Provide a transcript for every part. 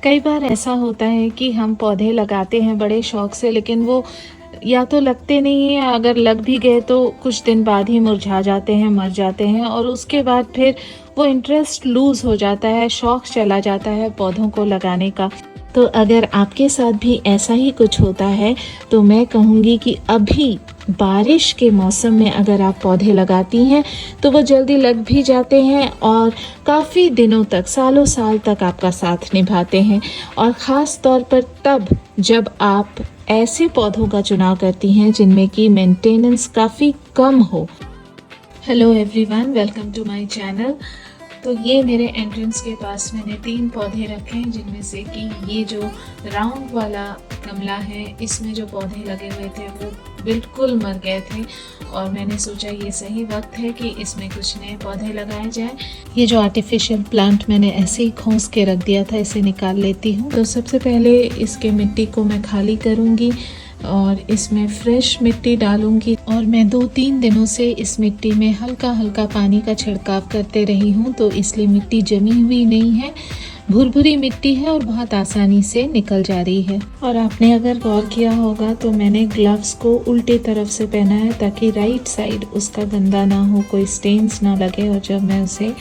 कई बार ऐसा होता है कि हम पौधे लगाते हैं बड़े शौक से, लेकिन वो या तो लगते नहीं हैं, अगर लग भी गए तो कुछ दिन बाद ही मुरझा जाते हैं, मर जाते हैं और उसके बाद फिर वो इंटरेस्ट लूज़ हो जाता है, शौक चला जाता है पौधों को लगाने का। तो अगर आपके साथ भी ऐसा ही कुछ होता है तो मैं कहूँगी कि अभी बारिश के मौसम में अगर आप पौधे लगाती हैं तो वो जल्दी लग भी जाते हैं और काफ़ी दिनों तक, सालों साल तक आपका साथ निभाते हैं। और ख़ास तौर पर तब जब आप ऐसे पौधों का चुनाव करती हैं जिनमें कि मेंटेनेंस काफ़ी कम हो। Hello everyone, welcome to my channel. तो ये मेरे एंट्रेंस के पास मैंने 3 पौधे रखे हैं, जिनमें से कि ये जो राउंड वाला गमला है इसमें जो पौधे लगे हुए थे वो बिल्कुल मर गए थे और मैंने सोचा ये सही वक्त है कि इसमें कुछ नए पौधे लगाए जाएं। ये जो आर्टिफिशियल प्लांट मैंने ऐसे ही खोस के रख दिया था, इसे निकाल लेती हूँ। तो सबसे पहले इसके मिट्टी को मैं खाली करूँगी और इसमें फ्रेश मिट्टी डालूंगी और मैं 2-3 दिनों से इस मिट्टी में हल्का हल्का पानी का छिड़काव करते रही हूँ, तो इसलिए मिट्टी जमी हुई नहीं है, भुरभुरी मिट्टी है और बहुत आसानी से निकल जा रही है। और आपने अगर गौर किया होगा तो मैंने ग्लव्स को उल्टे तरफ से पहना है ताकि राइट साइड उसका गंदा ना हो, कोई स्टेन्स ना लगे और जब मैं उसे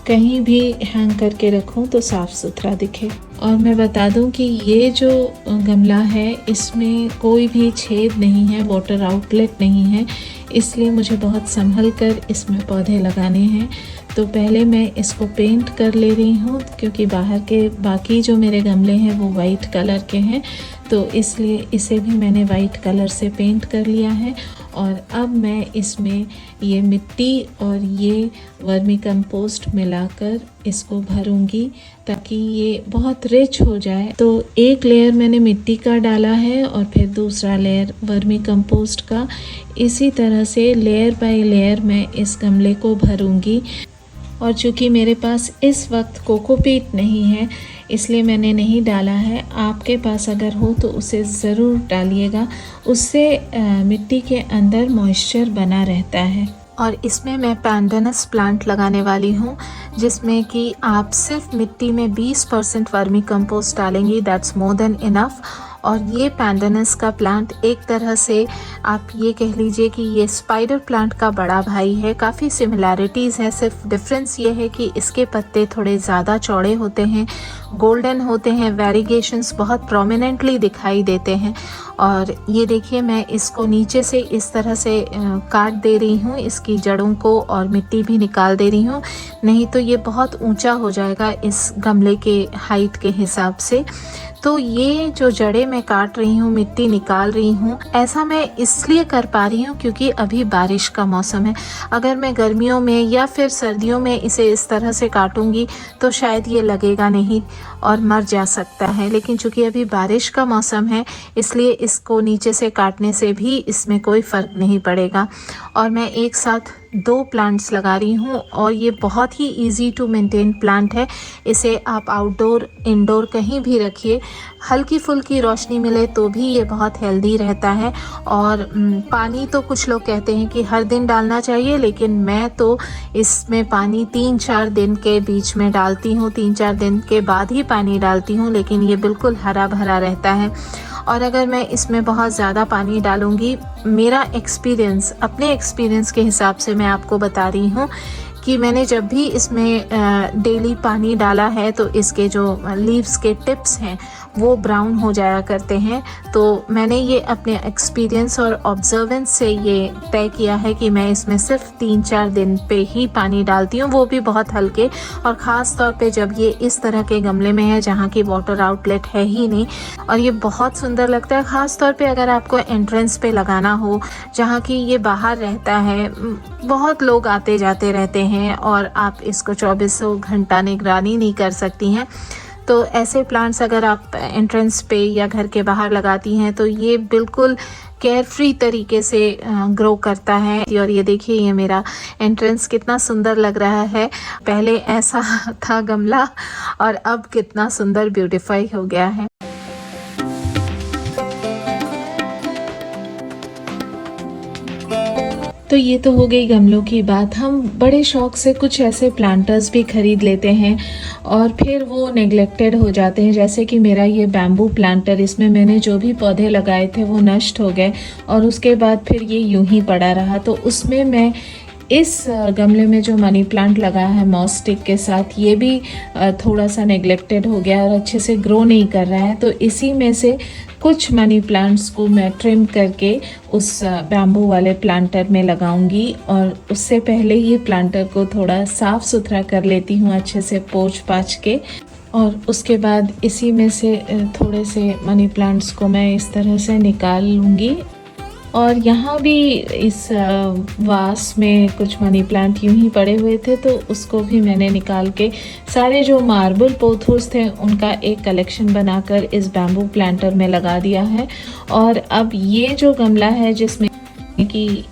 कहीं भी हैंग करके रखूं तो साफ़ सुथरा दिखे। और मैं बता दूं कि ये जो गमला है इसमें कोई भी छेद नहीं है, वाटर आउटलेट नहीं है, इसलिए मुझे बहुत संभल कर इसमें पौधे लगाने हैं। तो पहले मैं इसको पेंट कर ले रही हूँ क्योंकि बाहर के बाकी जो मेरे गमले हैं वो वाइट कलर के हैं, तो इसलिए इसे भी मैंने वाइट कलर से पेंट कर लिया है। और अब मैं इसमें ये मिट्टी और ये वर्मी कंपोस्ट मिलाकर इसको भरूंगी ताकि ये बहुत रिच हो जाए। तो एक लेयर मैंने मिट्टी का डाला है और फिर दूसरा लेयर वर्मी कंपोस्ट का। इसी तरह से लेयर बाय लेयर मैं इस गमले को भरूंगी। और चूँकि मेरे पास इस वक्त कोकोपीट नहीं है इसलिए मैंने नहीं डाला है। आपके पास अगर हो तो उसे ज़रूर डालिएगा, उससे मिट्टी के अंदर मॉइस्चर बना रहता है। और इसमें मैं पैंडेनस प्लांट लगाने वाली हूँ, जिसमें कि आप सिर्फ मिट्टी में 20% वर्मी कंपोस्ट डालेंगी, दैट्स मोर देन इनफ। और ये पैंडेनस का प्लांट एक तरह से आप ये कह लीजिए कि ये स्पाइडर प्लांट का बड़ा भाई है। काफ़ी सिमिलैरिटीज़ है, सिर्फ डिफरेंस ये है कि इसके पत्ते थोड़े ज़्यादा चौड़े होते हैं, गोल्डन होते हैं, वेरिगेशंस बहुत प्रोमिनेंटली दिखाई देते हैं। और ये देखिए मैं इसको नीचे से इस तरह से काट दे रही हूँ, इसकी जड़ों को, और मिट्टी भी निकाल दे रही हूँ, नहीं तो ये बहुत ऊंचा हो जाएगा इस गमले के हाइट के हिसाब से। तो ये जो जड़ें मैं काट रही हूँ, मिट्टी निकाल रही हूँ, ऐसा मैं इसलिए कर पा रही हूँ क्योंकि अभी बारिश का मौसम है। अगर मैं गर्मियों में या फिर सर्दियों में इसे इस तरह से काटूंगी तो शायद ये लगेगा नहीं और मर जा सकता है, लेकिन चूंकि अभी बारिश का मौसम है इसलिए इसको नीचे से काटने से भी इसमें कोई फ़र्क नहीं पड़ेगा। और मैं एक साथ 2 प्लांट्स लगा रही हूँ और ये बहुत ही इजी टू मेंटेन प्लांट है। इसे आप आउटडोर इंडोर कहीं भी रखिए, हल्की फुल्की रोशनी मिले तो भी ये बहुत हेल्दी रहता है। और पानी तो कुछ लोग कहते हैं कि हर दिन डालना चाहिए, लेकिन मैं तो इसमें पानी 3-4 दिन के बीच में डालती हूँ, 3-4 दिन के बाद ही पानी डालती हूँ, लेकिन ये बिल्कुल हरा भरा रहता है। और अगर मैं इसमें बहुत ज़्यादा पानी डालूँगी, मेरा एक्सपीरियंस, अपने एक्सपीरियंस के हिसाब से मैं आपको बता रही हूँ कि मैंने जब भी इसमें डेली पानी डाला है तो इसके जो लीव्स के टिप्स हैं वो ब्राउन हो जाया करते हैं। तो मैंने ये अपने एक्सपीरियंस और ऑब्जर्वेंस से ये तय किया है कि मैं इसमें सिर्फ 3-4 दिन पे ही पानी डालती हूँ, वो भी बहुत हल्के। और ख़ास तौर पे जब ये इस तरह के गमले में है जहाँ की वाटर आउटलेट है ही नहीं, और ये बहुत सुंदर लगता है। ख़ास तौर पे अगर आपको एंट्रेंस पे लगाना हो जहाँ की ये बाहर रहता है, बहुत लोग आते जाते रहते हैं और आप इसको 24 घंटा निगरानी नहीं कर सकती हैं, तो ऐसे प्लांट्स अगर आप एंट्रेंस पे या घर के बाहर लगाती हैं तो ये बिल्कुल केयर फ्री तरीके से ग्रो करता है। और ये देखिए ये मेरा एंट्रेंस कितना सुंदर लग रहा है। पहले ऐसा था गमला और अब कितना सुंदर ब्यूटीफाई हो गया है। तो ये तो हो गई गमलों की बात। हम बड़े शौक से कुछ ऐसे प्लांटर्स भी खरीद लेते हैं और फिर वो नेग्लेक्टेड हो जाते हैं। जैसे कि मेरा ये बैम्बू प्लांटर, इसमें मैंने जो भी पौधे लगाए थे वो नष्ट हो गए और उसके बाद फिर ये यूं ही पड़ा रहा। तो उसमें मैं इस गमले में जो मनी प्लांट लगा है मॉस स्टिक के साथ, ये भी थोड़ा सा नेग्लेक्टेड हो गया और अच्छे से ग्रो नहीं कर रहा है। तो इसी में से कुछ मनी प्लांट्स को मैं ट्रिम करके उस बैम्बू वाले प्लांटर में लगाऊंगी और उससे पहले ये प्लांटर को थोड़ा साफ़ सुथरा कर लेती हूँ अच्छे से पोंछ पाछ के। और उसके बाद इसी में से थोड़े से मनी प्लांट्स को मैं इस तरह से निकाल लूँगी। और यहाँ भी इस वास में कुछ मनी प्लांट यूं ही पड़े हुए थे, तो उसको भी मैंने निकाल के सारे जो मार्बल पोथोस थे उनका एक कलेक्शन बनाकर इस बैम्बू प्लांटर में लगा दिया है। और अब ये जो गमला है जिसमें कि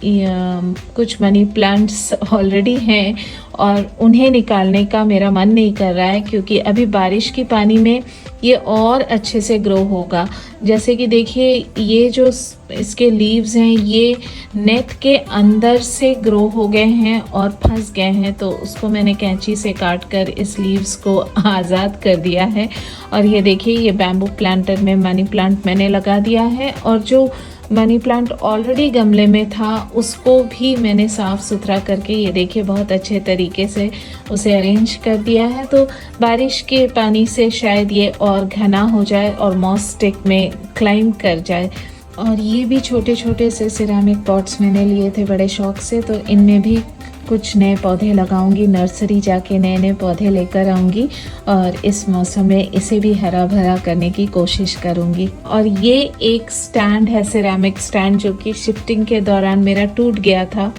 कुछ मनी प्लांट्स ऑलरेडी हैं और उन्हें निकालने का मेरा मन नहीं कर रहा है, क्योंकि अभी बारिश की पानी में ये और अच्छे से ग्रो होगा। जैसे कि देखिए ये जो इसके लीव्स हैं ये नेट के अंदर से ग्रो हो गए हैं और फंस गए हैं, तो उसको मैंने कैंची से काट कर इस लीव्स को आज़ाद कर दिया है। और ये देखिए ये बैम्बू प्लांटर में मनी प्लांट मैंने लगा दिया है और जो मनी प्लांट ऑलरेडी गमले में था उसको भी मैंने साफ़ सुथरा करके ये देखिए बहुत अच्छे तरीके से उसे अरेंज कर दिया है। तो बारिश के पानी से शायद ये और घना हो जाए और मॉस स्टिक में क्लाइंब कर जाए। और ये भी छोटे छोटे से सिरेमिक पॉट्स मैंने लिए थे बड़े शौक से, तो इनमें भी कुछ नए पौधे लगाऊंगी। नर्सरी जाके नए नए पौधे लेकर आऊंगी और इस मौसम में इसे भी हरा भरा करने की कोशिश करूंगी। और ये एक स्टैंड है, सिरेमिक स्टैंड, जो कि शिफ्टिंग के दौरान मेरा टूट गया था,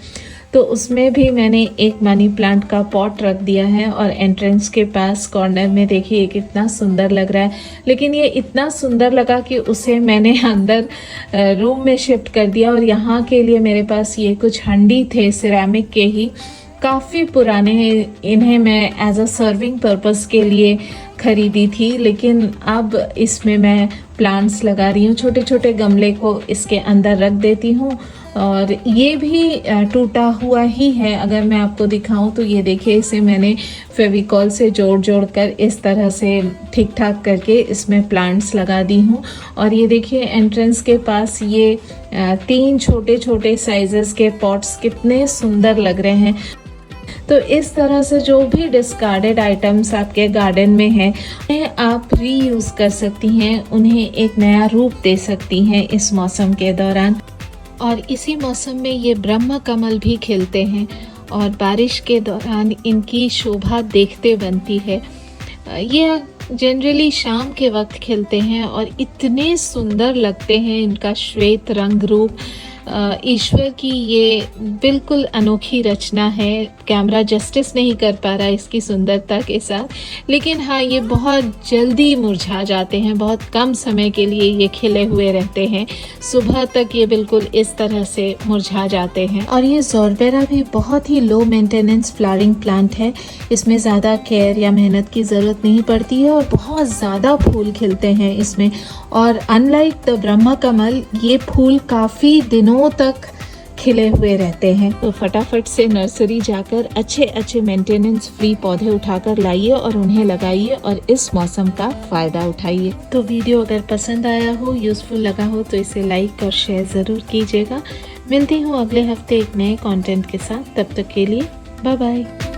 तो उसमें भी मैंने एक मनी प्लांट का पॉट रख दिया है। और एंट्रेंस के पास कॉर्नर में देखिए कितना सुंदर लग रहा है, लेकिन ये इतना सुंदर लगा कि उसे मैंने अंदर रूम में शिफ्ट कर दिया। और यहाँ के लिए मेरे पास ये कुछ हंडी थे सिरेमिक के ही, काफ़ी पुराने हैं। इन्हें मैं एज अ सर्विंग पर्पस के लिए खरीदी थी, लेकिन अब इसमें मैं प्लांट्स लगा रही हूँ। छोटे छोटे गमले को इसके अंदर रख देती हूँ। और ये भी टूटा हुआ ही है, अगर मैं आपको दिखाऊं तो ये देखिए इसे मैंने फेविकॉल से जोड़ कर इस तरह से ठीक ठाक करके इसमें प्लांट्स लगा दी हूँ। और ये देखिए एंट्रेंस के पास ये 3 छोटे छोटे साइजेस के पॉट्स कितने सुंदर लग रहे हैं। तो इस तरह से जो भी डिस्कार्डेड आइटम्स आपके गार्डन में हैं उन्हें आप रीयूज़ कर सकती हैं, उन्हें एक नया रूप दे सकती हैं इस मौसम के दौरान। और इसी मौसम में ये ब्रह्म कमल भी खिलते हैं और बारिश के दौरान इनकी शोभा देखते बनती है। ये जनरली शाम के वक्त खिलते हैं और इतने सुंदर लगते हैं, इनका श्वेत रंग रूप ईश्वर की ये बिल्कुल अनोखी रचना है। कैमरा जस्टिस नहीं कर पा रहा इसकी सुंदरता के साथ, लेकिन हाँ ये बहुत जल्दी मुरझा जाते हैं, बहुत कम समय के लिए ये खिले हुए रहते हैं। सुबह तक ये बिल्कुल इस तरह से मुरझा जाते हैं। और ये ज़ोरबेरा भी बहुत ही लो मेंटेनेंस फ्लावरिंग प्लांट है, इसमें ज़्यादा केयर या मेहनत की ज़रूरत नहीं पड़ती है और बहुत ज़्यादा फूल खिलते हैं इसमें। और अनलाइक द ब्रह्म कमल, ये फूल काफ़ी दिनों तक खिले हुए रहते हैं। तो फटाफट से नर्सरी जाकर अच्छे अच्छे मेंटेनेंस फ्री पौधे उठाकर लाइए और उन्हें लगाइए और इस मौसम का फ़ायदा उठाइए। तो वीडियो अगर पसंद आया हो, यूज़फुल लगा हो, तो इसे लाइक और शेयर ज़रूर कीजिएगा। मिलती हूँ अगले हफ्ते एक नए कंटेंट के साथ, तब तक के लिए बाय बाय।